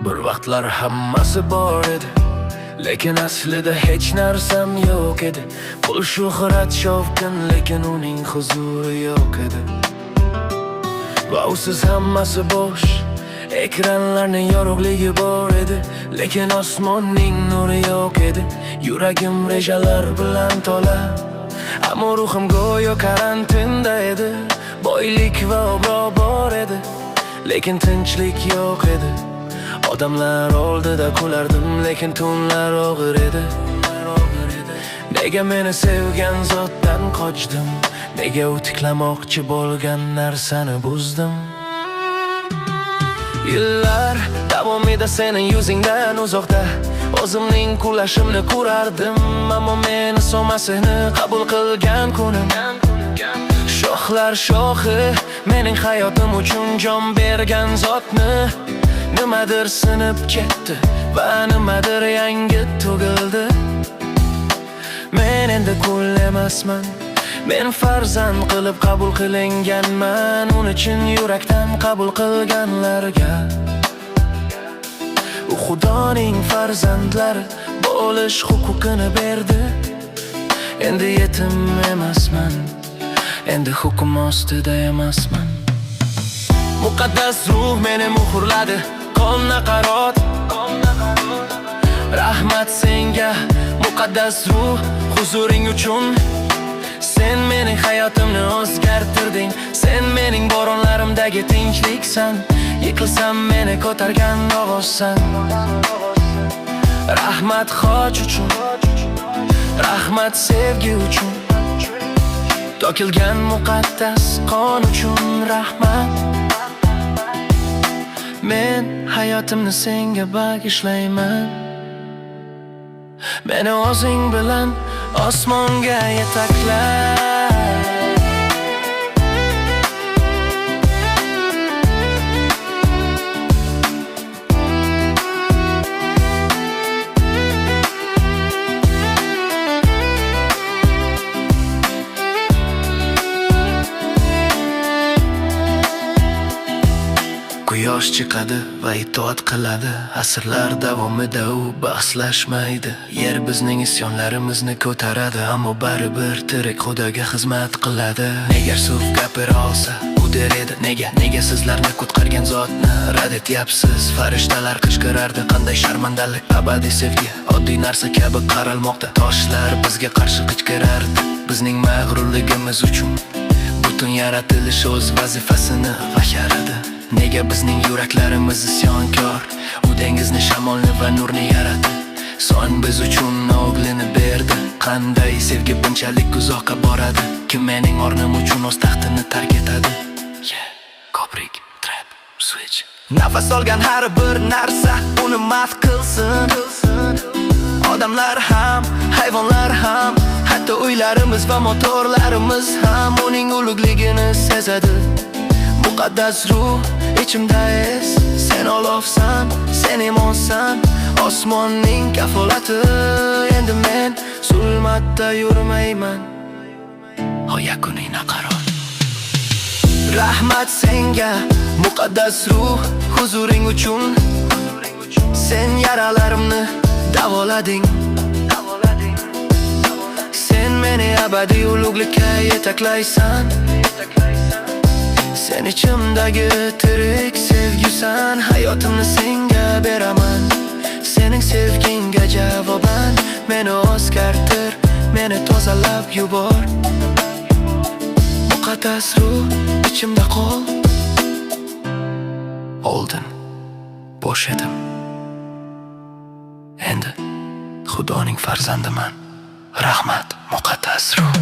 Bir vaqtlar hammasi bor edi, lekin aslida hech narsam yo'q edi. Pul, shuhrat, shovqin, lekin uning huzuri yo'q edi. Va usiz hammasi bo'sh, ekranlarning yorug'ligi bor edi, lekin osmonning nuri yo'q edi. Yuragim rejalar bilan to'la, ammo ruhim go'yo karantinda edi. Boylik va obro' bor edi, lekin tinchlik yo'q edi. Odamlar oldida kulardim, lekin tunlar og'ir edi. Nega meni sevgan zotdan qochdim? Nega u tiklamoqchi bo'lgan narsani buzdim? Yillar davomida sening yuzingdan uzoqda o'zimning qulashimni ko'rardim, ammo meni so'masini qabul qilgan kunim. Shohlar shohi mening hayotim uchun jon bergan zotni nimadir sinib ketdi va nimadir yangi tugildi. Men endi qul emasman, men farzand qilib qabul qilinganman. Uning uchun yurakdan qabul qilganlarga u Xudoning farzandlari bo'lish huquqini berdi. Endi yetim emasman, endi hukm ostida emasman. Muqaddas ruh meni muhrladi, qon naqarot. Rahmat senga muqaddas ruh, huzuring uchun. Sen mening hayotimni o'zgartirding, sen mening bo'ronlarimdagi tinchliksan. Yiqilsam meni ko'targan og'ozsan. Rahmat xoch uchun, rahmat sevgi uchun, to'kilgan muqaddas qon uchun rahmat. Men hayotimni senga bag'ishlayman. Meni o'zing bilan osmonga yetakla. Quyosh chiqadi va itoat qiladi. Asrlar davomida u bahslashmaydi. Yer bizning isyonlarimizni ko'taradi, ammo baribir tirik Xudoga xizmat qiladi. Nega suv gapira olsa u der edi, nega sizlarni qutqargan zotni rad etyapsiz? Farishtalar qichqirardi, qanday sharmandalik. Abadiy sevgi oddiy narsa kabi qaralmoqda. Toshlar bizga qarshi qichqirardi, bizning mag'rurligimiz uchun. Butun yaratilish o'z vazifasini bajaradi. Nega bizning yuraklarimiz isyonkor? U dengizni, shamolni va nurni yaratdi, so'ng biz uchun o'g'lini berdi. Qanday sevgi bunchalik uzoqqa boradi? Kim mening o'rnim uchun o'z taxtini tark etadi? Ko'prik, trap, switch. Nafas olgan har bir narsa uni madh qilsin. Odamlar ham, hayvonlar ham, hatto uylarimiz va motorlarimiz ham uning ulug'ligini sezadi. Muqaddas ruh ichimda es, sen olovsan, sen imonsan, osmonning kafolati. Endi men zulmatda yurmayman, yakuniy naqarot. Rahmat senga muqaddas ruh, huzuring uchun. Sen yaralarimni davolading, sen meni abadiy ulug'likka yetaklaysan. Sen ichimdagi tirik sevgisan, hayotimni senga beraman. Sening sevgingga javoban meni o'zgartir, meni tozalab yubor. Muqaddas ruh ichimda qol. Oldin bo'sh edim, endi Xudoning farzandiman. Rahmat muqaddas ruh.